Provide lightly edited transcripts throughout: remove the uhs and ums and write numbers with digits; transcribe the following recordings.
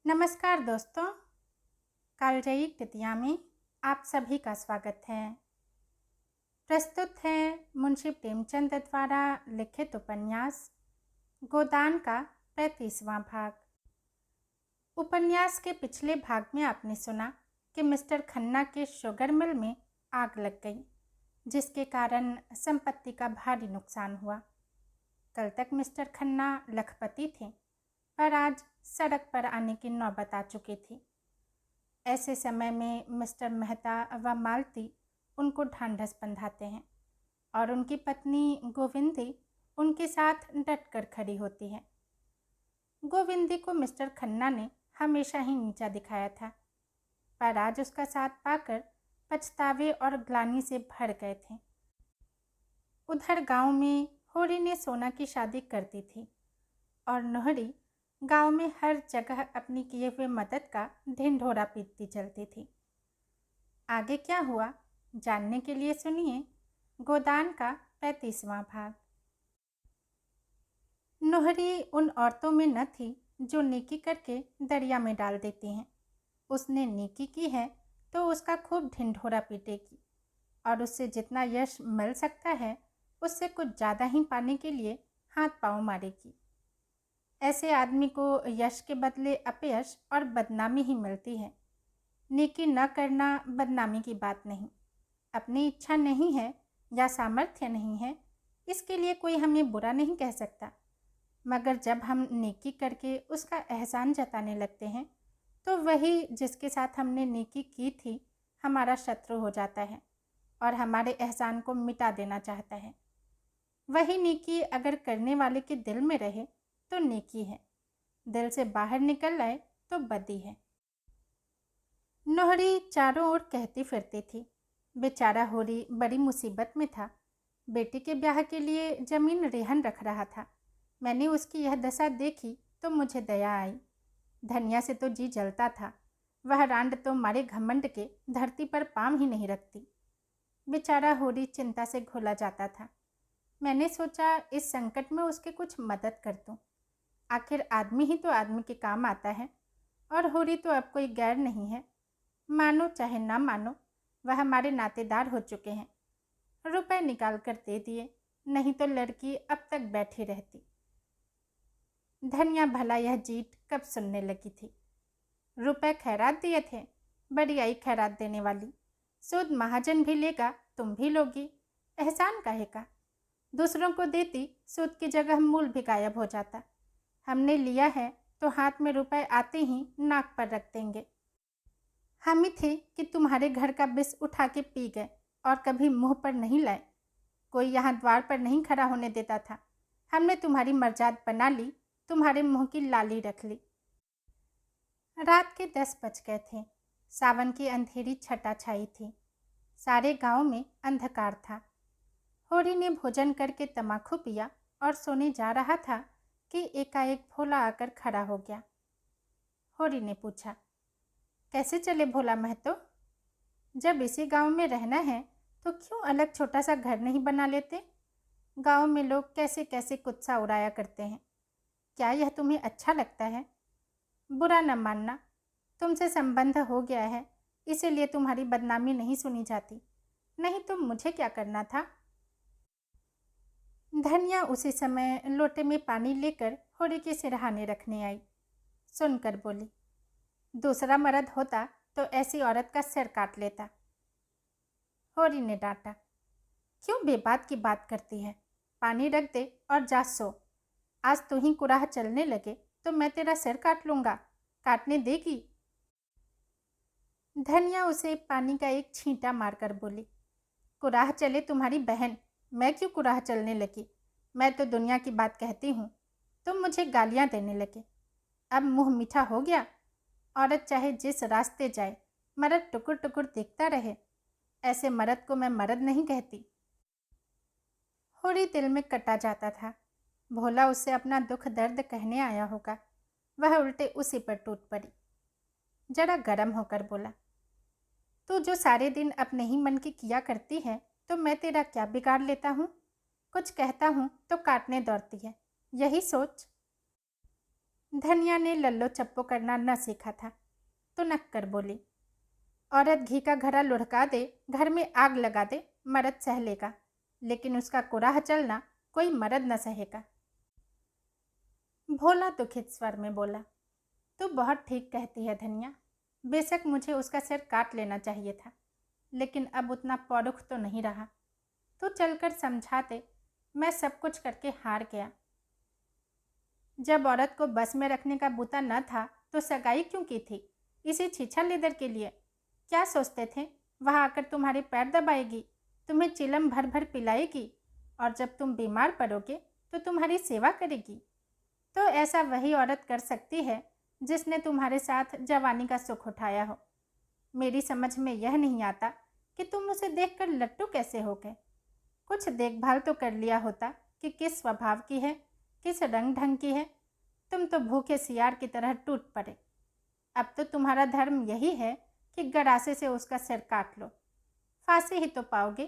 नमस्कार दोस्तों, कालजयी कृतिया में आप सभी का स्वागत है। प्रस्तुत है मुंशी प्रेमचंद द्वारा लिखित उपन्यास गोदान का 35वां भाग। उपन्यास के पिछले भाग में आपने सुना कि मिस्टर खन्ना के शुगर मिल में आग लग गई, जिसके कारण संपत्ति का भारी नुकसान हुआ। कल तक मिस्टर खन्ना लखपति थे, पर आज सड़क पर आने की नौबत आ चुकी थी। ऐसे समय में मिस्टर मेहता व मालती उनको ढांढस बंधाते हैं और उनकी पत्नी गोविंदी उनके साथ डटकर खड़ी होती है। गोविंदी को मिस्टर खन्ना ने हमेशा ही नीचा दिखाया था, पर आज उसका साथ पाकर पछतावे और ग्लानि से भर गए थे। उधर गांव में होरी ने सोना की शादी कर दी थी और नोहरी गांव में हर जगह अपनी किए हुए मदद का ढिंढोरा पीटती चलती थी। आगे क्या हुआ जानने के लिए सुनिए गोदान का 35वां भाग। नोहरी उन औरतों में न थी जो नेकी करके दरिया में डाल देती हैं। उसने नेकी की है तो उसका खूब ढिंढोरा पीटेगी और उससे जितना यश मिल सकता है उससे कुछ ज़्यादा ही पाने के लिए हाथ पांव मारेगी। ऐसे आदमी को यश के बदले अपयश और बदनामी ही मिलती है। नेकी न करना बदनामी की बात नहीं। अपनी इच्छा नहीं है या सामर्थ्य नहीं है, इसके लिए कोई हमें बुरा नहीं कह सकता, मगर जब हम नेकी करके उसका एहसान जताने लगते हैं तो वही जिसके साथ हमने नेकी की थी हमारा शत्रु हो जाता है और हमारे एहसान को मिटा देना चाहता है। वही नेकी अगर करने वाले के दिल में रहे तो नेकी है, दिल से बाहर निकल आए तो बदी है। नोहरी चारों ओर कहती फिरती थी। बेचारा होरी बड़ी मुसीबत में था। बेटी के ब्याह के लिए जमीन रेहन रख रहा था। मैंने उसकी यह दशा देखी तो मुझे दया आई। धनिया से तो जी जलता था। वह रांड तो मारे घमंड के धरती पर पाँव ही नहीं रखती। बेचारा होरी चिंता से घोला जाता था। मैंने सोचा इस संकट में उसके कुछ मदद कर दूं। आखिर आदमी ही तो आदमी के काम आता है और होरी तो अब कोई गैर नहीं है। मानो चाहे ना मानो, वह हमारे नातेदार हो चुके हैं। रुपए निकाल कर दे दिए, नहीं तो लड़की अब तक बैठी रहती। धनिया भला यह जीत कब सुनने लगी थी। रुपए खैरात दिए थे, बड़ी आई खैरात देने वाली। सूद महाजन भी लेगा, तुम भी लोगी, एहसान काहे का। दूसरों को देती, सूद की जगह मूल भी गायब हो जाता। हमने लिया है तो हाथ में रुपए आते ही नाक पर रख देंगे। हम ही थे कि तुम्हारे घर का बिस उठा के पी गए और कभी मुंह पर नहीं लाए। कोई यहाँ द्वार पर नहीं खड़ा होने देता था। हमने तुम्हारी मर्जाद बना ली, तुम्हारे मुंह की लाली रख ली। रात के 10 बज गए थे। सावन की अंधेरी छटा छाई थी। सारे गांव में अंधकार था। होरी ने भोजन करके तमाकू पिया और सोने जा रहा था कि एकाएक भोला आकर खड़ा हो गया। होरी ने पूछा, कैसे चले भोला महतो? जब इसी गांव में रहना है तो क्यों अलग छोटा सा घर नहीं बना लेते? गांव में लोग कैसे कैसे कुत्सा उड़ाया करते हैं। क्या यह तुम्हें अच्छा लगता है? बुरा न मानना, तुमसे संबंध हो गया है, इसीलिए तुम्हारी बदनामी नहीं सुनी जाती, नहीं तो मुझे क्या करना था। धनिया उसी समय लोटे में पानी लेकर होरी के सिरहाने रखने आई। सुनकर बोली, दूसरा मर्द होता तो ऐसी औरत का सिर काट लेता। होरी ने डांटा, क्यों बेबात की बात करती है? पानी रख दे और जा सो। आज तू ही कुराह चलने लगे तो मैं तेरा सिर काट लूँगा, काटने देगी? धनिया उसे पानी का एक छींटा मारकर बोली, कुराह चले तुम्हारी बहन, मैं क्यों कुराह चलने लगी? मैं तो दुनिया की बात कहती हूँ, तुम मुझे गालियाँ देने लगे। अब मुँह मीठा हो गया? औरत चाहे जिस रास्ते जाए, मर्द टुकुर टुकुर देखता रहे, ऐसे मर्द को मैं मर्द नहीं कहती। होरी दिल में कटा जाता था। भोला उससे अपना दुख दर्द कहने आया होगा, वह उल्टे उसी पर टूट पड़ी। जरा गर्म होकर बोला, तू जो सारे दिन अपने ही मन की किया करती है तो मैं तेरा क्या बिगाड़ लेता हूँ? कुछ कहता हूँ तो काटने दौड़ती है, यही सोच। धनिया ने लल्लो चप्पो करना न सीखा था तो नक कर बोली, औरत घी का घड़ा लुढ़का दे, घर में आग लगा दे, मर्द सह लेगा, लेकिन उसका कुराह चलना कोई मर्द न सहेगा। भोला दुखित स्वर में बोला, तू बहुत ठीक कहती है धनिया। बेशक मुझे उसका सिर काट लेना चाहिए था, लेकिन अब उतना पौरुख तो नहीं रहा। तू चलकर समझा दे, मैं सब कुछ करके हार गया। जब औरत को बस में रखने का बूता न था तो सगाई क्यों की थी? इसी छीछा लेदर के लिए? क्या सोचते थे वहाँ आकर तुम्हारे पैर दबाएगी, तुम्हें चिलम भर भर पिलाएगी और जब तुम बीमार पड़ोगे तो तुम्हारी सेवा करेगी? तो ऐसा वही औरत कर सकती है जिसने तुम्हारे साथ जवानी का सुख उठाया हो। मेरी समझ में यह नहीं आता कि तुम उसे देखकर लट्टू कैसे हो गए। कुछ देखभाल तो कर लिया होता कि किस स्वभाव की है, किस रंग ढंग की है। तुम तो भूखे सियार की तरह टूट पड़े। अब तो तुम्हारा धर्म यही है कि गरासे से उसका सिर काट लो। फांसी ही तो पाओगे।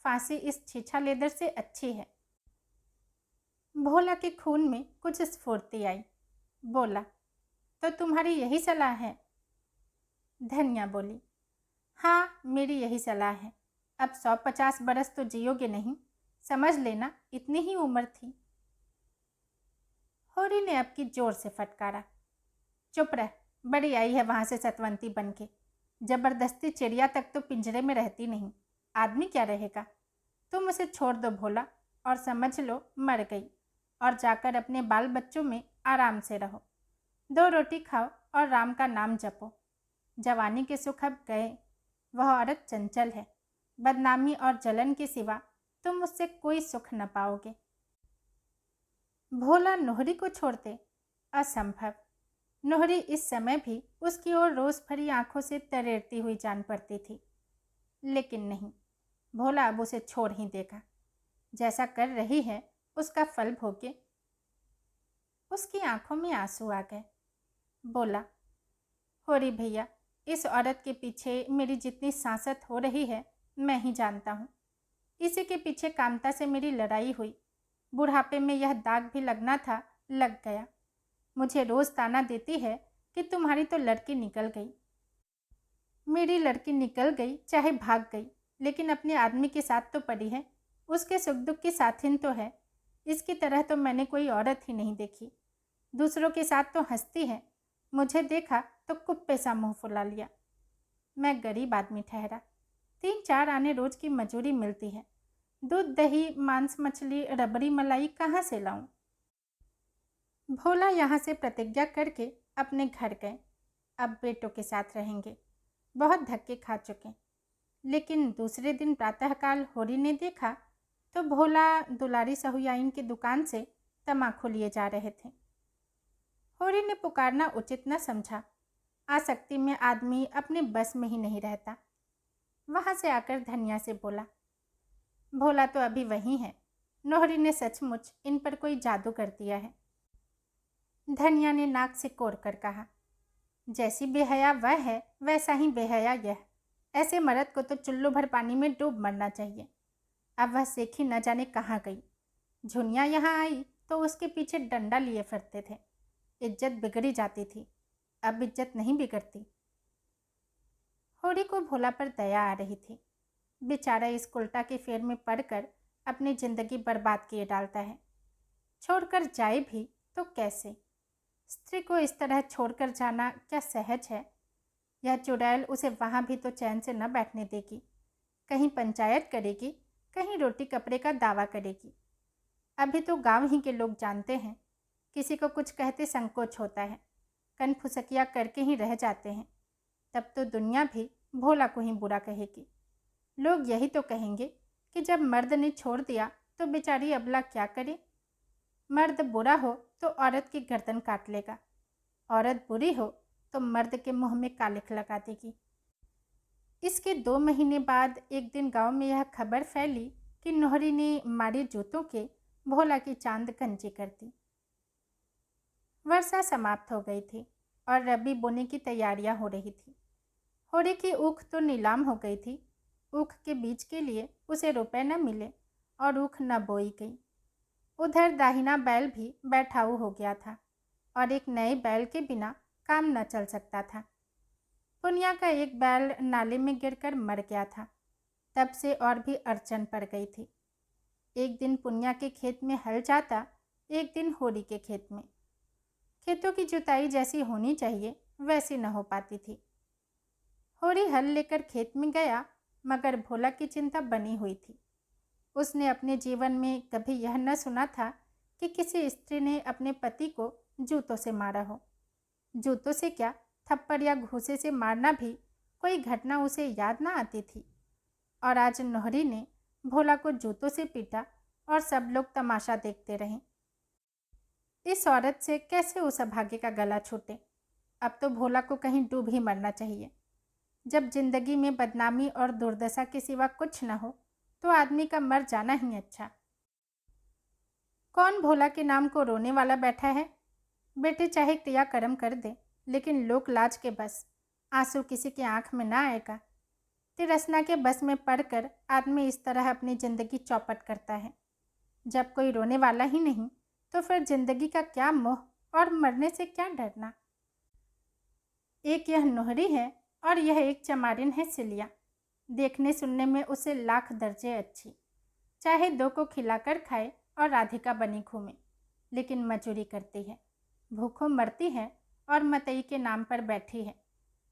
फांसी इस छीछा लेदर से अच्छी है। भोला के खून में कुछ स्फूर्ति आई। बोला, तो तुम्हारी यही सलाह है? धनिया बोली, हाँ, मेरी यही सलाह है। अब 150 बरस तो जियोगे नहीं, समझ लेना इतनी ही उम्र थी। होरी ने अब की जोर से फटकारा, चुप रह, बड़ी आई है वहाँ से सतवंती बन के। जबरदस्ती चिड़िया तक तो पिंजरे में रहती नहीं, आदमी क्या रहेगा? तुम उसे छोड़ दो भोला, और समझ लो मर गई, और जाकर अपने बाल बच्चों में आराम से रहो। 2 रोटी खाओ और राम का नाम जपो। जवानी के सुख अब गए। वह औरत चंचल है। बदनामी और जलन के सिवा तुम उससे कोई सुख न पाओगे। भोला नोहरी को छोड़ते? असंभव। नोहरी इस समय भी उसकी ओर रोज भरी आंखों से तरेरती हुई जान पड़ती थी। लेकिन नहीं, भोला अब उसे छोड़ ही देगा। जैसा कर रही है उसका फल भोगे। उसकी आंखों में आंसू आ गए। बोला, होरी भैया, इस औरत के पीछे मेरी जितनी सांसत हो रही है मैं ही जानता हूँ। इसी के पीछे कामता से मेरी लड़ाई हुई। बुढ़ापे में यह दाग भी लगना था, लग गया। मुझे रोज ताना देती है कि तुम्हारी तो लड़की निकल गई। मेरी लड़की निकल गई चाहे भाग गई, लेकिन अपने आदमी के साथ तो पड़ी है। उसके सुख दुख की साथिन तो है। इसकी तरह तो मैंने कोई औरत ही नहीं देखी। दूसरों के साथ तो हंसती है, मुझे देखा तो कुप्पे सा मुँह फुला लिया। मैं गरीब आदमी ठहरा। 3-4 आने रोज की मजूरी मिलती है। दूध दही मांस मछली रबड़ी मलाई कहाँ से लाऊं? भोला यहाँ से प्रतिज्ञा करके अपने घर गए। अब बेटों के साथ रहेंगे। बहुत धक्के खा चुके। लेकिन दूसरे दिन प्रातःकाल होरी ने देखा तो भोला दुलारी सहुयाइन की दुकान से तमाकू लिए जा रहे थे। होरी ने पुकारना उचित न समझा। आसक्ति में आदमी अपने बस में ही नहीं रहता। वहाँ से आकर धनिया से बोला, भोला तो अभी वहीं है। नोहरी ने सचमुच इन पर कोई जादू कर दिया है। धनिया ने नाक से कोड़ कर कहा, जैसी बेहया वह है वैसा ही बेहया यह। ऐसे मर्द को तो चुल्लू भर पानी में डूब मरना चाहिए। अब वह सेखी न जाने कहाँ गई। झुनिया यहाँ आई तो उसके पीछे डंडा लिए फिरते थे। इज्जत बिगड़ी जाती थी, अब इज्जत नहीं बिगड़ती। होरी को भोला पर दया आ रही थी। बेचारा इस उल्टा के फेर में पड़कर अपनी जिंदगी बर्बाद किए डालता है। छोड़कर जाए भी तो कैसे? स्त्री को इस तरह छोड़कर जाना क्या सहज है? यह चुड़ैल उसे वहाँ भी तो चैन से न बैठने देगी। कहीं पंचायत करेगी, कहीं रोटी कपड़े का दावा करेगी। अभी तो गांव ही के लोग जानते हैं। किसी को कुछ कहते संकोच होता है, कनफुसकिया करके ही रह जाते हैं। तब तो दुनिया भी भोला को ही बुरा कहेगी। लोग यही तो कहेंगे कि जब मर्द ने छोड़ दिया तो बेचारी अबला क्या करे। मर्द बुरा हो तो औरत की गर्दन काट लेगा, औरत बुरी हो तो मर्द के मुंह में कालिख लगा देगी। इसके 2 महीने बाद एक दिन गांव में यह खबर फैली कि नोहरी ने मारे जूतों के भोला की चांद गंजी कर दी। वर्षा समाप्त हो गई थी और रबी बोने की तैयारियां हो रही थी। होरी की ऊख तो नीलाम हो गई थी। ऊख के बीज के लिए उसे रुपए न मिले और ऊख न बोई गई। उधर दाहिना बैल भी बैठाऊ हो गया था। और एक नए बैल के बिना काम न चल सकता था। पुनिया का एक बैल नाले में गिरकर मर गया था। तब से और भी अड़चन पड़ गई थी। एक दिन पुनिया के खेत में हल जाता, एक दिन होरी के खेत में। खेतों की जुताई जैसी होनी चाहिए वैसी न हो पाती थी। होरी हल लेकर खेत में गया, मगर भोला की चिंता बनी हुई थी। उसने अपने जीवन में कभी यह न सुना था कि किसी स्त्री ने अपने पति को जूतों से मारा हो। जूतों से क्या, थप्पड़ या घूंसे से मारना भी कोई घटना उसे याद न आती थी। और आज नोहरी ने भोला को जूतों से पीटा और सब लोग तमाशा देखते रहे। इस औरत से कैसे उस अभागे का गला छूटे। अब तो भोला को कहीं डूब ही मरना चाहिए। जब जिंदगी में बदनामी और दुर्दशा के सिवा कुछ न हो तो आदमी का मर जाना ही अच्छा। कौन भोला के नाम को रोने वाला बैठा है? बेटे चाहे क्रिया कर्म कर दे, लेकिन लोक लाज के बस आंसू किसी की आंख में ना आएगा। तिरसना के बस में पड़कर आदमी इस तरह अपनी जिंदगी चौपट करता है। जब कोई रोने वाला ही नहीं तो फिर जिंदगी का क्या मोह और मरने से क्या डरना। एक यह नोहरी है और यह एक चमारिन है सिलिया। देखने सुनने में उसे लाख दर्जे अच्छी। चाहे दो को खिलाकर खाए और राधिका बनी घूमे, लेकिन मजूरी करती है, भूखों मरती है और मतई के नाम पर बैठी है,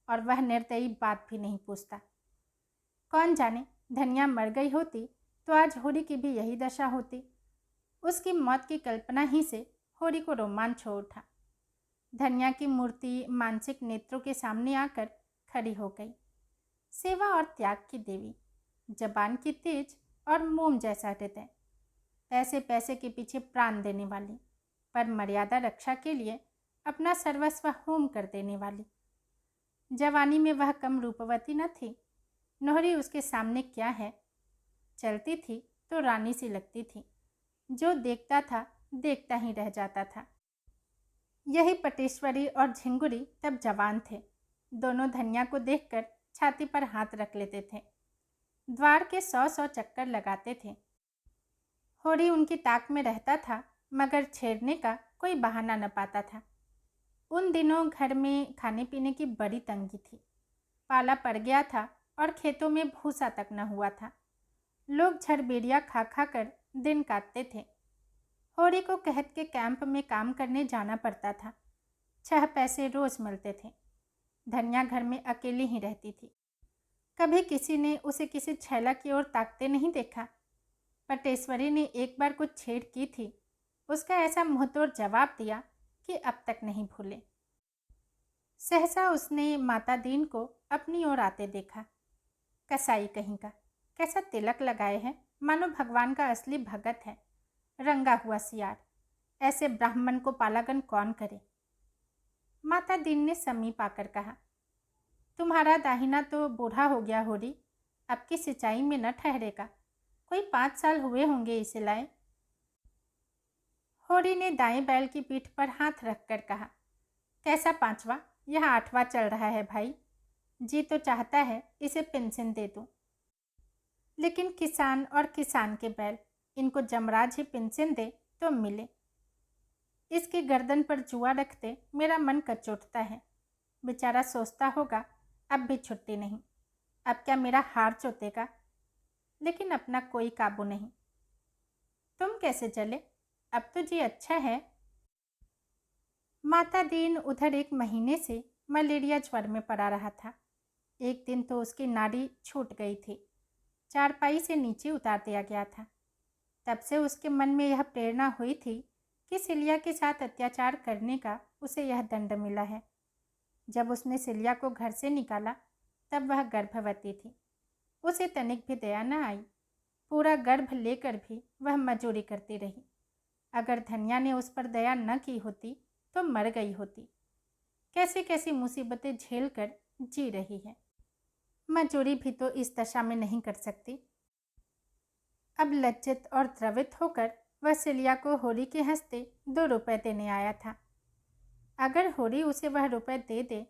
और वह निर्दयी बात भी नहीं पूछता। कौन जाने, धनिया मर गई होती तो आज होरी की भी यही दशा होती। उसकी मौत की कल्पना ही से होरी को रोमांच हो उठा। धनिया की मूर्ति मानसिक नेत्रों के सामने आकर खड़ी हो गई। सेवा और त्याग की देवी, जबान की तेज और मोम जैसा हृदय, पैसे पैसे के पीछे प्राण देने वाली, पर मर्यादा रक्षा के लिए अपना सर्वस्व होम कर देने वाली। जवानी में वह कम रूपवती न थी। नोहरी उसके सामने क्या है। चलती थी तो रानी सी लगती थी। जो देखता था देखता ही रह जाता था। यही पटेश्वरी और झिंगुरी तब जवान थे। दोनों धनिया को देखकर छाती पर हाथ रख लेते थे। द्वार के 100 चक्कर लगाते थे। होरी उनकी ताक में रहता था, मगर छेड़ने का कोई बहाना न पाता था। उन दिनों घर में खाने पीने की बड़ी तंगी थी। पाला पड़ गया था और खेतों में भूसा तक न हुआ था। लोग झड़बेड़िया खा खा कर दिन काटते थे। होरी को कहत के कैंप में काम करने जाना पड़ता था। 6 पैसे रोज मिलते थे। धनिया घर में अकेली ही रहती थी। कभी किसी ने उसे किसी छैला की ओर ताकते नहीं देखा। पटेश्वरी ने एक बार कुछ छेड़ की थी। उसका ऐसा मुंहतोड़ जवाब दिया कि अब तक नहीं भूले। सहसा उसने माता दीन को अपनी ओर आते देखा। कसाई कहीं का, कैसा तिलक लगाए है, मानो भगवान का असली भगत है। रंगा हुआ सियार, ऐसे ब्राह्मण को पालागन कौन करे। माता दीन ने समीप आकर कहा, तुम्हारा दाहिना तो बूढ़ा हो गया होरी, अब की सिंचाई में न ठहरेगा। कोई 5 साल हुए होंगे इसे लाए। होरी ने दाएं बैल की पीठ पर हाथ रखकर कहा, कैसा 5वां, यह 8वां चल रहा है भाई। जी तो चाहता है इसे पेंशन दे दूं, लेकिन किसान और किसान के बैल, इनको जमराज ही पेंशन दे तो मिले। इसकी गर्दन पर जुआ रखते मेरा मन कचोटता है। बेचारा सोचता होगा अब भी छुट्टी नहीं, अब क्या मेरा हार चोतेगा। लेकिन अपना कोई काबू नहीं। तुम कैसे चले, अब तो जी अच्छा है। माता दीन उधर 1 महीने से मलेरिया ज्वर में पड़ा रहा था। एक दिन तो उसकी नाड़ी छूट गई थी। चारपाई से नीचे उतार दिया गया था। तब से उसके मन में यह प्रेरणा हुई थी कि सिलिया के साथ अत्याचार करने का उसे यह दंड मिला है। जब उसने सिलिया को घर से निकाला तब वह गर्भवती थी। उसे तनिक भी दया न आई। पूरा गर्भ लेकर भी वह मजूरी करती रही। अगर धनिया ने उस पर दया न की होती तो मर गई होती। कैसी कैसी मुसीबतें झेल कर जी रही है। मजूरी भी तो इस दशा में नहीं कर सकती। अब लज्जित और द्रवित होकर वह सिलिया को होरी के हंसते 2 रुपए देने आया था। अगर होरी उसे वह रुपए दे दे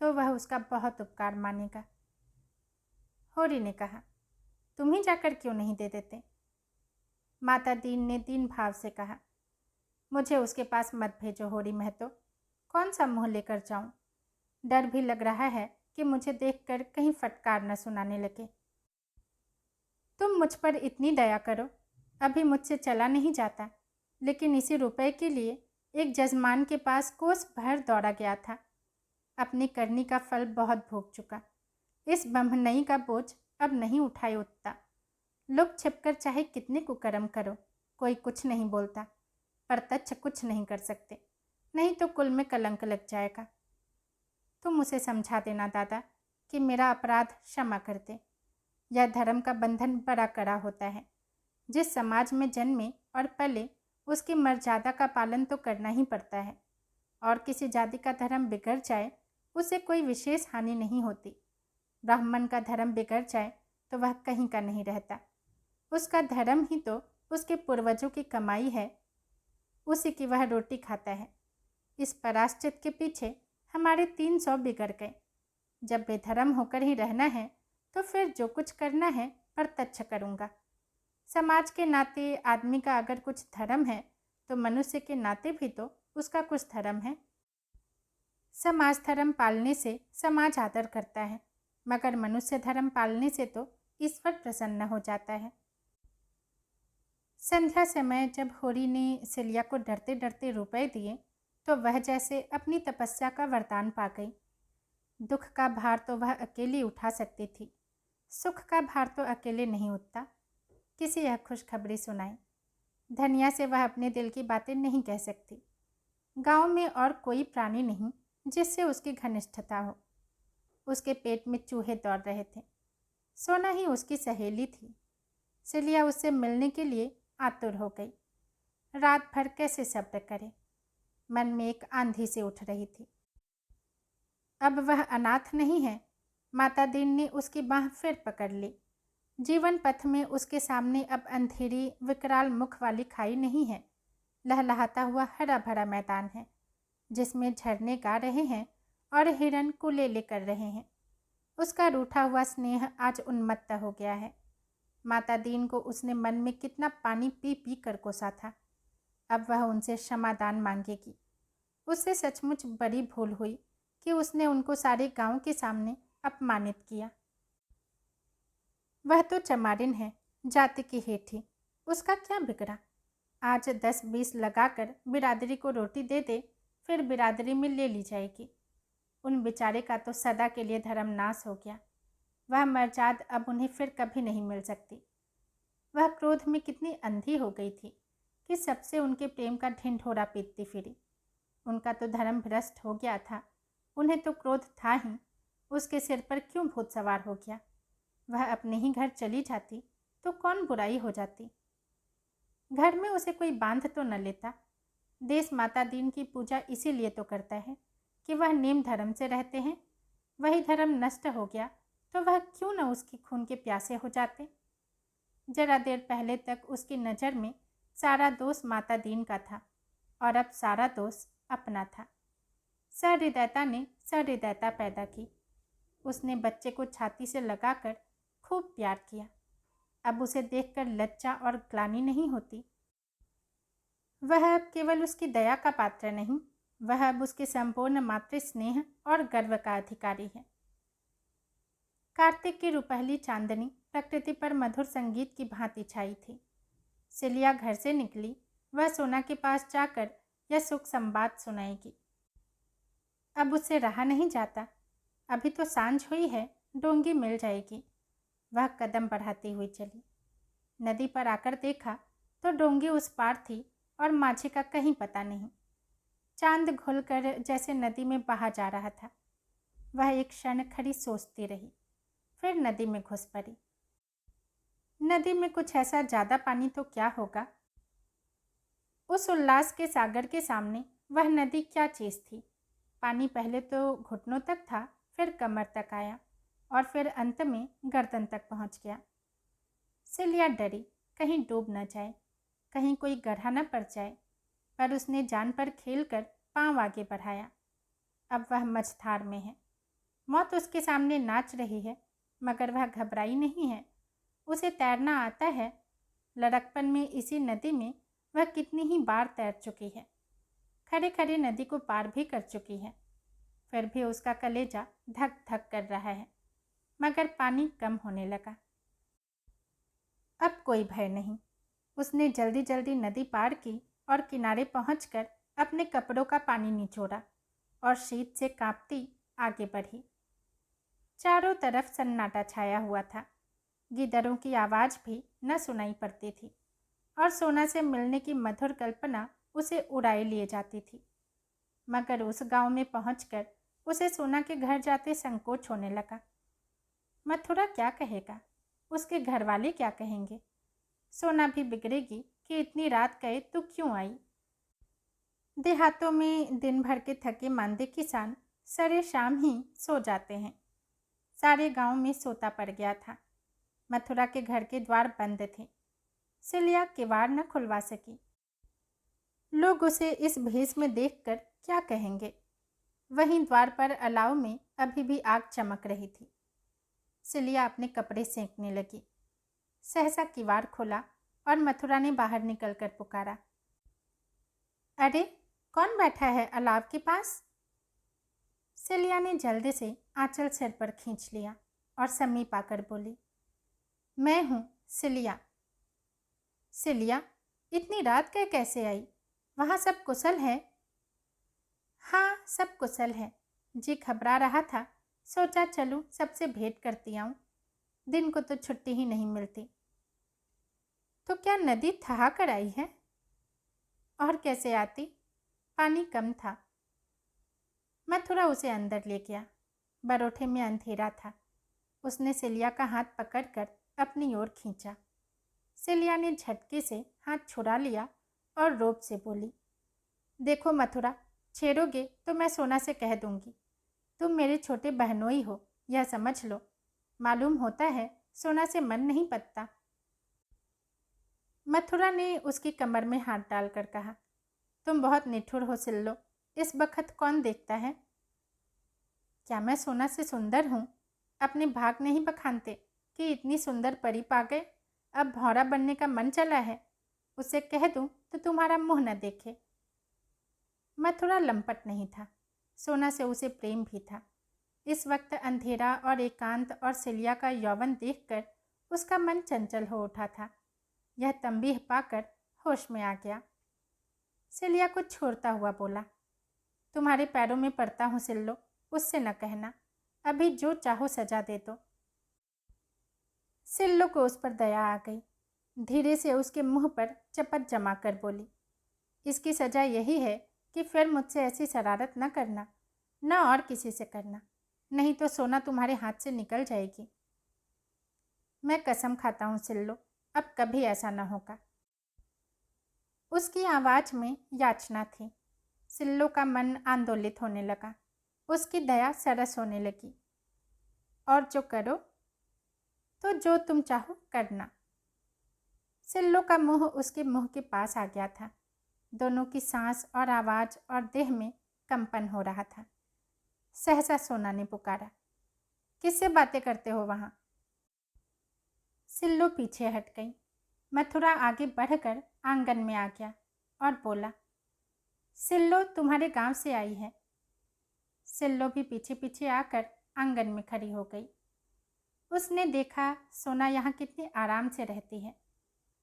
तो वह उसका बहुत उपकार मानेगा। होरी ने कहा, तुम ही जाकर क्यों नहीं दे देते। माता दीन ने दीन भाव से कहा, मुझे उसके पास मत भेजो होरी महतो। कौन सा मुँह लेकर जाऊँ? डर भी लग रहा है कि मुझे देखकर कहीं फटकार न सुनाने लगे। तुम मुझ पर इतनी दया करो, अभी मुझसे चला नहीं जाता, लेकिन इसी रुपए के लिए एक जजमान के पास कोस भर दौड़ा गया था। अपनी करनी का फल बहुत भोग चुका। इस ब्रह्मनई का बोझ अब नहीं उठाए उठता। लुक छिपकर चाहे कितने कुकर्म करो, कोई कुछ नहीं बोलता। प्रत्यक्ष कुछ नहीं कर सकते, नहीं तो कुल में कलंक लग जाएगा। तुम उसे समझा देना दादा कि मेरा अपराध क्षमा कर दे। यह धर्म का बंधन बड़ा कड़ा होता है। जिस समाज में जन्मे और पले उसकी मर्यादा का पालन तो करना ही पड़ता है, और किसी जाति का धर्म बिगड़ जाए उसे कोई विशेष हानि नहीं होती। ब्राह्मण का धर्म बिगड़ जाए तो वह कहीं का नहीं रहता। उसका धर्म ही तो उसके पूर्वजों की कमाई है, उसी की वह रोटी खाता है। इस पराश्चित के पीछे हमारे 300 बिगड़ गए। जब बेधर्म होकर ही रहना है तो फिर जो कुछ करना है प्रत्यक्ष करूँगा। समाज के नाते आदमी का अगर कुछ धर्म है तो मनुष्य के नाते भी तो उसका कुछ धर्म है। समाज धर्म पालने से समाज आदर करता है, मगर मनुष्य धर्म पालने से तो ईश्वर प्रसन्न हो जाता है। संध्या समय जब होरी ने सिलिया को डरते डरते रुपए दिए तो वह जैसे अपनी तपस्या का वरदान पा गई। दुख का भार तो वह अकेली उठा सकती थी, सुख का भार तो अकेले नहीं उठता। किसी यह खुशखबरी सुनाई। धनिया से वह अपने दिल की बातें नहीं कह सकती। गांव में और कोई प्राणी नहीं जिससे उसकी घनिष्ठता हो। उसके पेट में चूहे दौड़ रहे थे। सोना ही उसकी सहेली थी। सिलिया उससे मिलने के लिए आतुर हो गई। रात भर कैसे सब्र करे। मन में एक आंधी से उठ रही थी। अब वह अनाथ नहीं है। माता दीन ने उसकी बाह फिर पकड़ ली। जीवन पथ में उसके सामने अब अंधेरी विकराल मुख वाली खाई नहीं है। लहलहाता हुआ हरा भरा मैदान है जिसमें झरने गा रहे हैं और हिरन कुलेले कर रहे हैं। उसका रूठा हुआ स्नेह आज उन्मत्त हो गया है। माता दीन को उसने मन में कितना पानी पी पी कर कोसा था। अब वह उनसे क्षमादान मांगेगी। उससे सचमुच बड़ी भूल हुई कि उसने उनको सारे गांव के सामने अपमानित किया। वह तो चमारिन है, जाति की हेठी। उसका क्या बिगड़ा। आज 10-20 लगाकर बिरादरी को रोटी दे दे, फिर बिरादरी में ले ली जाएगी। उन बेचारे का तो सदा के लिए धर्मनाश हो गया। वह मर्जाद अब उन्हें फिर कभी नहीं मिल सकती। वह क्रोध में कितनी अंधी हो गई थी कि सबसे उनके प्रेम का ढिंढोरा पीटती फिरी। उनका तो धर्म भ्रष्ट हो गया था, उन्हें तो क्रोध था ही। उसके सिर पर क्यों भूत सवार हो गया। वह अपने ही घर चली जाती तो कौन बुराई हो जाती। घर में उसे कोई बांध तो न लेता। देश माता दीन की पूजा इसीलिए तो करता है कि वह नेम धर्म से रहते हैं। वही धर्म नष्ट हो गया तो वह क्यों न उसकी खून के प्यासे हो जाते। जरा देर पहले तक उसकी नज़र में सारा दोष माता दीन का था और अब सारा दोष अपना था। सहृदयता ने सहृदयता पैदा की। उसने बच्चे को छाती से लगाकर खूब प्यार किया। अब उसे देखकर लज्जा और ग्लानि नहीं होती। वह अब केवल उसकी दया का पात्र नहीं, वह अब उसके संपूर्ण मातृ स्नेह और गर्व का अधिकारी है। कार्तिक की रुपहली चांदनी प्रकृति पर मधुर संगीत की भांति छाई थी। सिलिया घर से निकली। वह सोना के पास जाकर यह सुख संवाद सुनाएगी। अब उससे रहा नहीं जाता। अभी तो सांझ हुई है, डोंगी मिल जाएगी। वह कदम बढ़ाती हुई चली। नदी पर आकर देखा तो डोंगी उस पार थी और माझी का कहीं पता नहीं। चांद घुलकर जैसे नदी में बहा जा रहा था। वह एक क्षण खड़ी सोचती रही, फिर नदी में घुस पड़ी। नदी में कुछ ऐसा ज़्यादा पानी तो क्या होगा। उस उल्लास के सागर के सामने वह नदी क्या चीज़ थी। पानी पहले तो घुटनों तक था, फिर कमर तक आया और फिर अंत में गर्दन तक पहुंच गया। सिलिया डरी कहीं डूब न जाए, कहीं कोई गड्ढा न पड़ जाए, पर उसने जान पर खेलकर पांव आगे बढ़ाया। अब वह मझधार में है। मौत उसके सामने नाच रही है, मगर वह घबराई नहीं है। उसे तैरना आता है। लड़कपन में इसी नदी में वह कितनी ही बार तैर चुकी है। खड़े खड़े नदी को पार भी कर चुकी है। फिर भी उसका कलेजा धक धक कर रहा है, मगर पानी कम होने लगा। अब कोई भय नहीं। उसने जल्दी जल्दी नदी पार की और किनारे पहुंचकर अपने कपड़ों का पानी निचोड़ा और शीत से कांपती आगे बढ़ी। चारों तरफ सन्नाटा छाया हुआ था। गिद्धरों की आवाज़ भी न सुनाई पड़ती थी और सोना से मिलने की मधुर कल्पना उसे उड़ाए लिए जाती थी। मगर उस गांव में पहुंचकर उसे सोना के घर जाते संकोच होने लगा। मथुरा क्या कहेगा? उसके घर वाले क्या कहेंगे? सोना भी बिगड़ेगी कि इतनी रात गए तो क्यों आई? देहातों में दिन भर के थके मांदे किसान सरे शाम ही सो जाते हैं। सारे गांव में सोता पड़ गया था। मथुरा के घर के द्वार बंद थे। सिलिया किवाड़ न खुलवा सकी। लोग उसे इस भेष में देखकर क्या कहेंगे? वहीं द्वार पर अलाव में अभी भी आग चमक रही थी। सिलिया अपने कपड़े सेंकने लगी। सहसा किवाड़ खुला और मथुरा ने बाहर निकलकर पुकारा, अरे कौन बैठा है अलाव के पास? सिलिया ने जल्दी से आंचल सिर पर खींच लिया और समीप आकर बोली, मैं हूँ सिलिया। सिलिया, इतनी रात गए कैसे आई? वहाँ सब कुशल है? हाँ, सब कुशल है। जी घबरा रहा था, सोचा चलूँ सबसे भेंट करती आऊँ। दिन को तो छुट्टी ही नहीं मिलती। तो क्या नदी ठहा कर आई है? और कैसे आती? पानी कम था। मथुरा उसे अंदर ले गया। बरोठे में अंधेरा था। उसने सिलिया का हाथ पकड़कर अपनी ओर खींचा। सिलिया ने झटके से हाथ छुड़ा लिया और रोब से बोली, देखो मथुरा, छेड़ोगे तो मैं सोना से कह दूंगी। तुम मेरे छोटे बहनोई हो, यह समझ लो। मालूम होता है सोना से मन नहीं पतता। मथुरा ने उसकी कमर में हाथ डालकर कहा, तुम बहुत निठुर हो सिल्लो। इस बखत कौन देखता है? क्या मैं सोना से सुंदर हूँ? अपने भाग नहीं बखानते कि इतनी सुंदर परी पा गए? अब भौरा बनने का मन चला है। उसे कह दूँ तो तुम्हारा मुँह न देखे। मथुरा लंपट नहीं था। सोना से उसे प्रेम भी था। इस वक्त अंधेरा और एकांत और सिलिया का यौवन देखकर उसका मन चंचल हो उठा था। यह तंबीह पाकर होश में आ गया। सिलिया को छोड़ता हुआ बोला, तुम्हारे पैरों में पड़ता हूँ सिल्लो, उससे न कहना। अभी जो चाहो सजा दे दो। सिल्लो को उस पर दया आ गई। धीरे से उसके मुंह पर चपत जमा कर बोली, इसकी सजा यही है कि फिर मुझसे ऐसी शरारत न करना, न और किसी से करना, नहीं तो सोना तुम्हारे हाथ से निकल जाएगी। मैं कसम खाता हूँ सिल्लो, अब कभी ऐसा न होगा। उसकी आवाज़ में याचना थी। सिल्लो का मन आंदोलित होने लगा। उसकी दया सरस होने लगी। और जो करो तो जो तुम चाहो करना। सिल्लो का मुंह उसके मुंह के पास आ गया था। दोनों की सांस और आवाज़ और देह में कंपन हो रहा था। सहसा सोना ने पुकारा, किससे बातें करते हो वहाँ? सिल्लो पीछे हट गई। मथुरा आगे बढ़कर आंगन में आ गया और बोला, सिल्लो तुम्हारे गांव से आई है। सिल्लो भी पीछे पीछे आकर आंगन में खड़ी हो गई। उसने देखा सोना यहाँ कितने आराम से रहती है।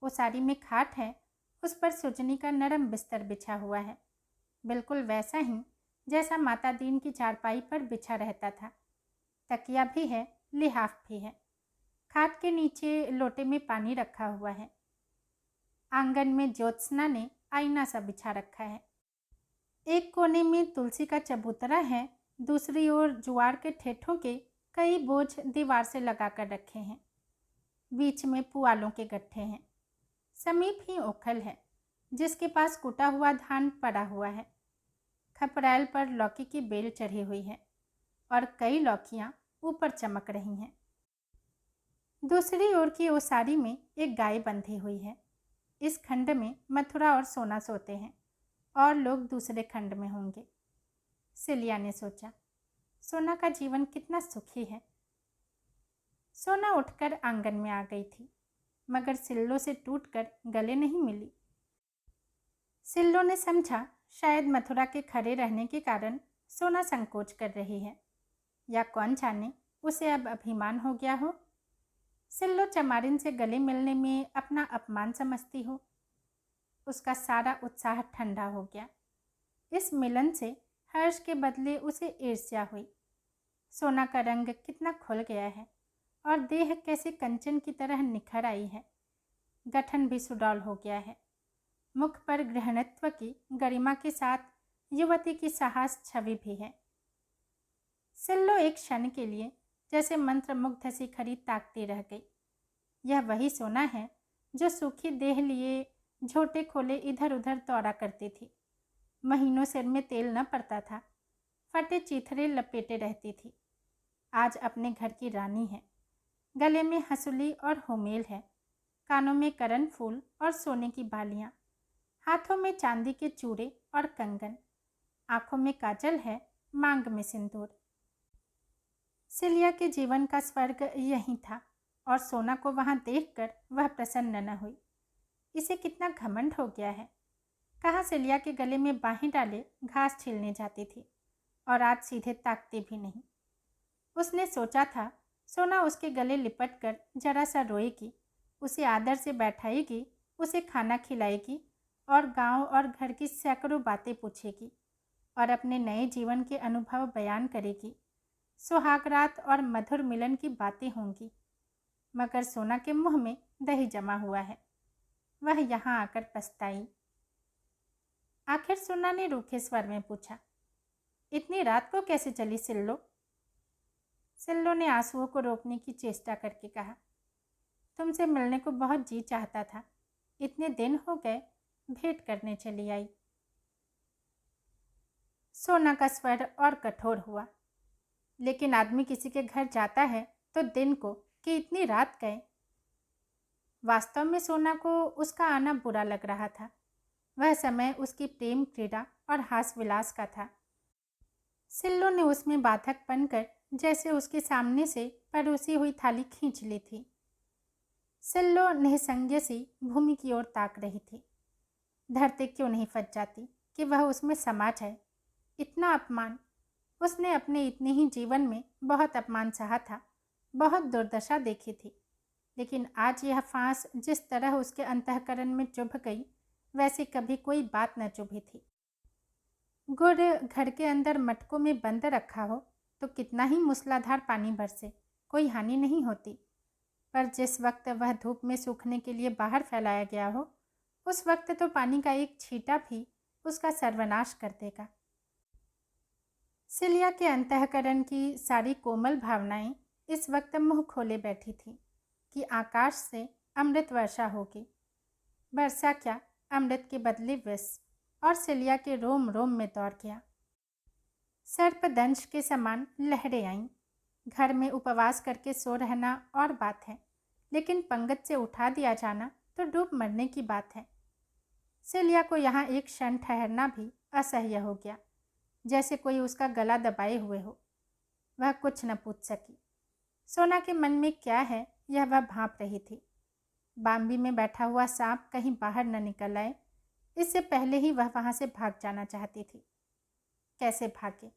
ओसारी में खाट है, उस पर सुजनी का नरम बिस्तर बिछा हुआ है, बिल्कुल वैसा ही जैसा माता दीन की चारपाई पर बिछा रहता था। तकिया भी है, लिहाफ भी है। खाट के नीचे लोटे में पानी रखा हुआ है। आंगन में ज्योत्सना ने आईना सा बिछा रखा है। एक कोने में तुलसी का चबूतरा है, दूसरी ओर जुआर के ठेठों के कई बोझ दीवार से लगाकर रखे हैं। बीच में पुआलों के गट्ठे हैं। समीप ही ओखल है, जिसके पास कुटा हुआ धान पड़ा हुआ है। खपरैल पर लौकी की बेल चढ़ी हुई है और कई लौकियां ऊपर चमक रही हैं। दूसरी ओर की ओसारी में एक गाय बंधी हुई है। इस खंड में मथुरा और सोना सोते हैं और लोग दूसरे खंड में होंगे। सिलिया ने सोचा, सोना का जीवन कितना सुखी है। सोना उठकर आंगन में आ गई थी, मगर सिल्लो से टूटकर गले नहीं मिली। सिल्लो ने समझा शायद मथुरा के खड़े रहने के कारण सोना संकोच कर रही है, या कौन जाने उसे अब अभिमान हो गया हो। सिल्लो चमारिन से गले मिलने में अपना अपमान समझती हो। उसका सारा उत्साह ठंडा हो गया। इस मिलन से हर्ष के बदले उसे ईर्ष्या हुई। सोना का रंग कितना खुल गया है और देह कैसे कंचन की तरह निखर आई है। गठन भी सुडौल हो गया है। मुख पर गृहिणत्व की गरिमा के साथ युवती की साहस छवि भी है। सिल्लो एक क्षण के लिए जैसे मंत्रमुग्ध सी खड़ी ताकती रह गई। यह वही सोना है जो सूखी देह लिए झोटे खोले इधर उधर दौड़ा करती थी। महीनों सिर में तेल न पड़ता था, फटे चीथड़े लपेटे रहती थी। आज अपने घर की रानी है। गले में हंसुली और होमेल है, कानों में करण फूल और सोने की बालियां, हाथों में चांदी के चूड़े और कंगन, आंखों में काजल है, मांग में सिंदूर। सिलिया के जीवन का स्वर्ग यहीं था और सोना को वहां देखकर वह प्रसन्न न हुई। इसे कितना घमंड हो गया है। कहाँ सिलिया के गले में बाहें डाले घास छीलने जाती थी और आज सीधे ताकती भी नहीं। उसने सोचा था सोना उसके गले लिपट कर जरा सा रोएगी, उसे आदर से बैठाएगी, उसे खाना खिलाएगी और गांव और घर की सैकड़ों बातें पूछेगी और अपने नए जीवन के अनुभव बयान करेगी। सुहागरात और मधुर मिलन की बातें होंगी। मगर सोना के मुंह में दही जमा हुआ है। वह यहाँ आकर पछताई। आखिर सोना ने रूखे स्वर में पूछा, इतनी रात को कैसे चली सिल्लो? सिल्लो ने आंसुओं को रोकने की चेष्टा करके कहा, तुमसे मिलने को बहुत जी चाहता था। इतने दिन हो गए, भेंट करने चली आई। सोना का स्वर और कठोर हुआ। लेकिन आदमी किसी के घर जाता है तो दिन को कि इतनी रात गए। वास्तव में सोना को उसका आना बुरा लग रहा था। वह समय उसकी प्रेम क्रीड़ा और हास विलास का था। सिल्लो ने उसमें बाधक बनकर जैसे उसके सामने से परोसी हुई थाली खींच ली थी। सिल्लो निसंज्ञ सी भूमि की ओर ताक रही थी। धरती क्यों नहीं फट जाती कि वह उसमें समा जाए। इतना अपमान उसने अपने इतने ही जीवन में बहुत अपमान सहा था, बहुत दुर्दशा देखी थी। लेकिन आज यह फांस जिस तरह उसके अंतःकरण में चुभ गई, वैसी कभी कोई बात न चुभी थी। गुड़ घर के अंदर मटकों में बंद रखा हो तो कितना ही मूसलाधार पानी बरसे, कोई हानि नहीं होती। पर जिस वक्त वह धूप में सूखने के लिए बाहर फैलाया गया हो, उस वक्त तो पानी का एक छींटा भी उसका सर्वनाश कर देगा। सिलिया के अंतःकरण की सारी कोमल भावनाएं इस वक्त मुंह खोले बैठी थी कि आकाश से अमृत वर्षा होगी। वर्षा क्या, अमृत के बदले विष, और सिलिया के रोम रोम में दौड़ गया। सर्पदंश के समान लहरें आईं। घर में उपवास करके सो रहना और बात है, लेकिन पंगत से उठा दिया जाना तो डूब मरने की बात है। सिलिया को यहाँ एक क्षण ठहरना भी असह्य हो गया, जैसे कोई उसका गला दबाए हुए हो। वह कुछ न पूछ सकी। सोना के मन में क्या है यह वह भांप रही थी। बाम्बी में बैठा हुआ सांप कहीं बाहर न निकल आए, इससे पहले ही वह वहां से भाग जाना चाहती थी। कैसे भागे,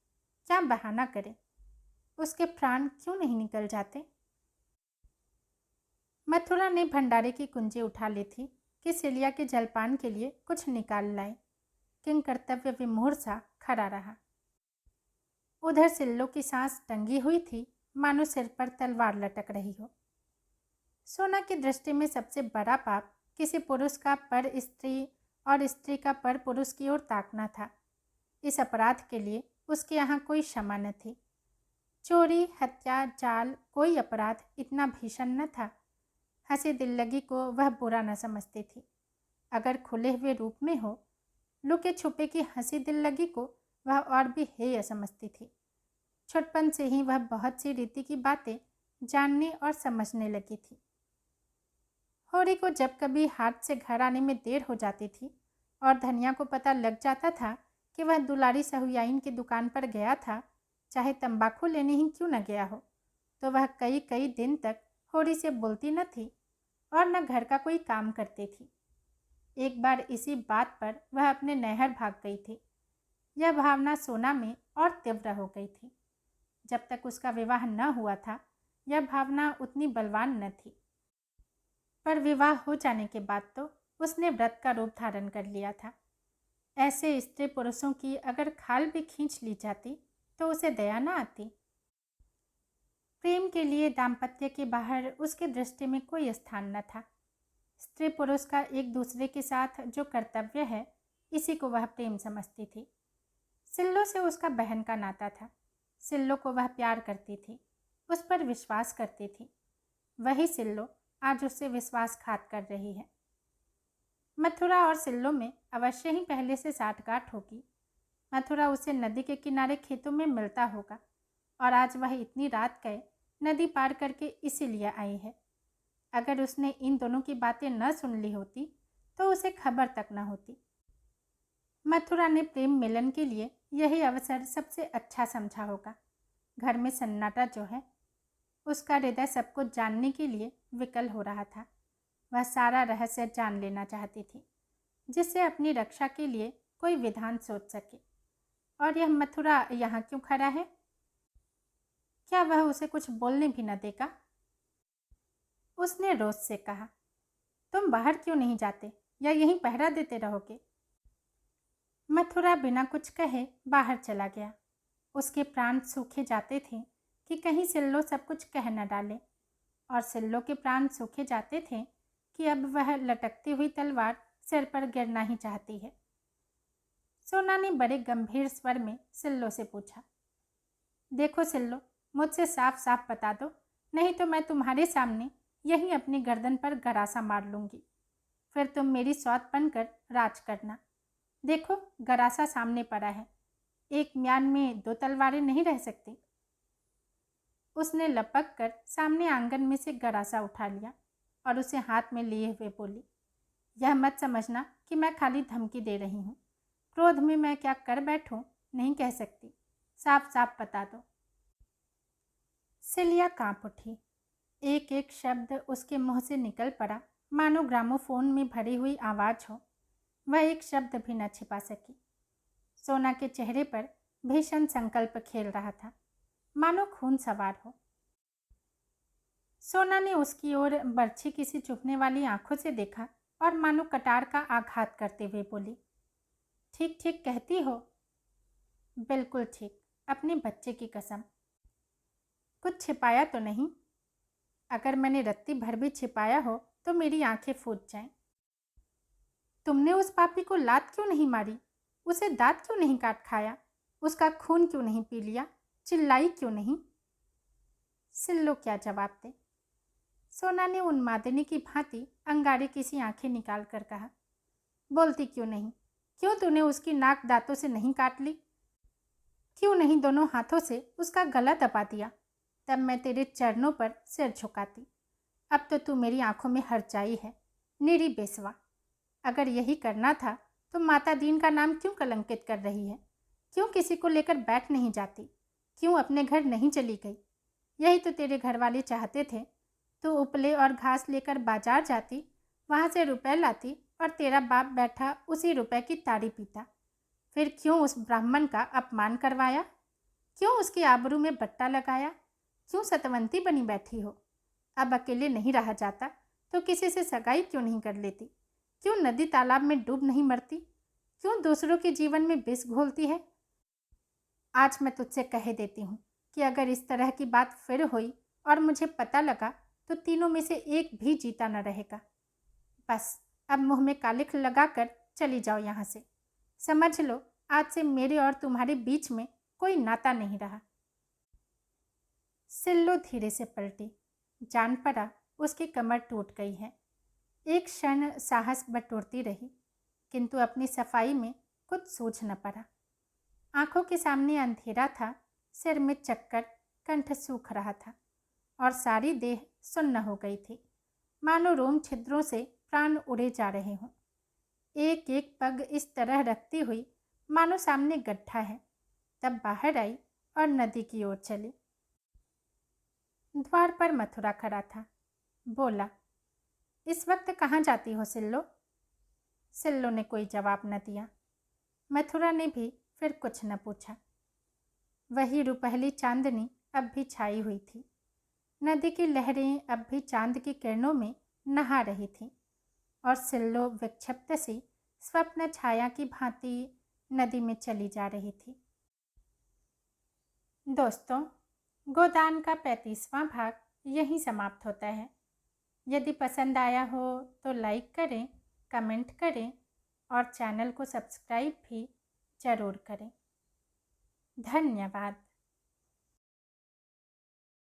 क्या बहाना करे? उसके प्राण क्यों नहीं निकल जाते? मथुरा ने भंडारे की कुंजी उठा ली थी कि सिलिया के जलपान के लिए कुछ निकाल लाए। किंग कर्तव्य विमूढ़ सा खड़ा रहा। उधर सिल्लो की सांस टंगी हुई थी, मानो सिर पर तलवार लटक रही हो। सोना की दृष्टि में सबसे बड़ा पाप किसी पुरुष का पर स्त्री और स्त्री का पर पुरुष की ओर ताकना था। इस अपराध के लिए उसके यहाँ कोई क्षमा न थी। चोरी, हत्या, जाल, कोई अपराध इतना भीषण न था। हंसी दिल्लगी को वह बुरा न समझती थी। अगर खुले हुए रूप में हो, लुके छुपे की हंसी दिल्लगी को वह और भी हेय समझती थी। छुटपन से ही वह बहुत सी रीति की बातें जानने और समझने लगी थी। होरी को जब कभी हाट से घर आने में देर हो जाती थी और धनिया को पता लग जाता था कि वह दुलारी सहुयाइन की दुकान पर गया था, चाहे तंबाकू लेने ही क्यों न गया हो, तो वह कई कई दिन तक होरी से बोलती न थी और न घर का कोई काम करती थी। एक बार इसी बात पर वह अपने नैहर भाग गई थी यह भावना सोना में और तीव्र हो गई थी। जब तक उसका विवाह न हुआ था यह भावना उतनी बलवान न थी, पर विवाह हो जाने के बाद तो उसने व्रत का रूप धारण कर लिया था। ऐसे स्त्री पुरुषों की अगर खाल भी खींच ली जाती तो उसे दया न आती। प्रेम के लिए दाम्पत्य के बाहर उसकी दृष्टि में कोई स्थान न था। स्त्री पुरुष का एक दूसरे के साथ जो कर्तव्य है, इसी को वह प्रेम समझती थी। सिल्लो से उसका बहन का नाता था। सिल्लो को वह प्यार करती थी, उस पर विश्वास करती थी। वही सिल्लो आज उससे विश्वासघात कर रही है। मथुरा और सिल्लो में अवश्य ही पहले से साठगांठ होगी। मथुरा उसे नदी के किनारे खेतों में मिलता होगा और आज वह इतनी रात गए नदी पार करके इसीलिए आई है। अगर उसने इन दोनों की बातें न सुन ली होती तो उसे खबर तक न होती। मथुरा ने प्रेम मिलन के लिए यही अवसर सबसे अच्छा समझा होगा। घर में सन्नाटा जो है, उसका हृदय सब कुछ जानने के लिए विकल हो रहा था। वह सारा रहस्य जान लेना चाहती थी, जिससे अपनी रक्षा के लिए कोई विधान सोच सके। और यह मथुरा यहाँ क्यों खड़ा है? क्या वह उसे कुछ बोलने भी न देगा? उसने रोज से कहा, तुम बाहर क्यों नहीं जाते या यहीं पहरा देते रहोगे? मथुरा बिना कुछ कहे बाहर चला गया। उसके प्राण सूखे जाते थे कि कहीं सिल्लो सब कुछ कह न डाले, और सिल्लो के प्राण सूखे जाते थे कि अब वह लटकती हुई तलवार सिर पर गिरना ही चाहती है। सोना ने बड़े गंभीर स्वर में सिल्लो से पूछा, देखो सिल्लो, मुझसे साफ साफ बता दो, नहीं तो मैं तुम्हारे सामने यहीं अपनी गर्दन पर गरासा मार लूंगी। फिर तुम मेरी सौत बनकर राज करना। देखो, गरासा सामने पड़ा है, एक म्यान में दो तलवारें नहीं रह सकती। उसने लपक कर सामने आंगन में से गरासा उठा लिया और उसे हाथ में लिए हुए बोली, यह मत समझना कि मैं खाली धमकी दे रही हूँ। क्रोध में मैं क्या कर बैठूं नहीं कह सकती, साफ साफ बता दो। सिलिया कांप उठी। एक एक शब्द उसके मुंह से निकल पड़ा मानो ग्रामोफोन में भरी हुई आवाज हो। वह एक शब्द भी न छिपा सकी। सोना के चेहरे पर भीषण संकल्प खेल रहा था, मानो खून सवार हो। सोना ने उसकी ओर बर्छी किसी चुभने वाली आंखों से देखा और मानो कटार का आघात करते हुए बोली, ठीक ठीक कहती हो? बिल्कुल ठीक, अपने बच्चे की कसम। कुछ छिपाया तो नहीं? अगर मैंने रत्ती भर भी छिपाया हो तो मेरी आंखें फूट जाएं। तुमने उस पापी को लात क्यों नहीं मारी? उसे दांत क्यों नहीं काट खाया? उसका खून क्यों नहीं पी लिया? चिल्लाई क्यों नहीं? सिल्लो क्या जवाब दे। सोना ने उन्मादिनी की भांति अंगारे की सी आंखें निकाल कर कहा, बोलती क्यों नहीं? क्यों तूने उसकी नाक दांतों से नहीं काट ली? क्यों नहीं दोनों हाथों से उसका गला दबा दिया? तब मैं तेरे चरणों पर सिर झुकाती। अब तो तू मेरी आंखों में हरचाई है, निरी बेसवा। अगर यही करना था तो माता दीन का नाम क्यों कलंकित कर रही है? क्यों किसी को लेकर बैठ नहीं जाती? क्यों अपने घर नहीं चली गई? यही तो तेरे घर वाले चाहते थे। तू उपले और घास लेकर बाजार जाती, वहाँ से रुपए लाती और तेरा बाप बैठा उसी रुपए की ताड़ी पीता। फिर क्यों उस ब्राह्मण का अपमान करवाया? क्यों उसकी आबरू में बट्टा लगाया? क्यों सतवंती बनी बैठी हो? अब अकेले नहीं रहा जाता तो किसी से सगाई क्यों नहीं कर लेती? क्यों नदी तालाब में डूब नहीं मरती? क्यों दूसरों के जीवन में विष घोलती है? आज मैं तुझसे कह देती हूँ कि अगर इस तरह की बात फिर हुई और मुझे पता लगा तो तीनों में से एक भी जीता न रहेगा। बस अब मुंह में कालिख लगाकर चली जाओ यहाँ से। समझ लो, आज से मेरे और तुम्हारे बीच में कोई नाता नहीं रहा। सिल्लो धीरे से पलटी। जान पड़ा उसकी कमर टूट गई है। एक क्षण साहस बटोरती रही, किंतु अपनी सफाई में कुछ सूझ न पड़ा। आंखों के सामने अंधेरा था, सिर में चक्कर, कंठ सूख रहा था और सारी देह सुन्न हो गई थी, मानो रोम छिद्रों से प्राण उड़े जा रहे हों। एक एक पग इस तरह रखती हुई मानो सामने गड्ढा है। तब बाहर आई और नदी की ओर चली। द्वार पर मथुरा खड़ा था। बोला, इस वक्त कहाँ जाती हो सिल्लो? सिल्लो ने कोई जवाब न दिया। मथुरा ने भी फिर कुछ न पूछा। वही रुपहली चांदनी अब भी छाई हुई थी। नदी की लहरें अब भी चांद की किरणों में नहा रही थीं और सिल्लो विक्षिप्त सी स्वप्न छाया की भांति नदी में चली जा रही थी। दोस्तों, गोदान का 35वां भाग यहीं समाप्त होता है। यदि पसंद आया हो तो लाइक करें, कमेंट करें और चैनल को सब्सक्राइब भी ज़रूर करें। धन्यवाद।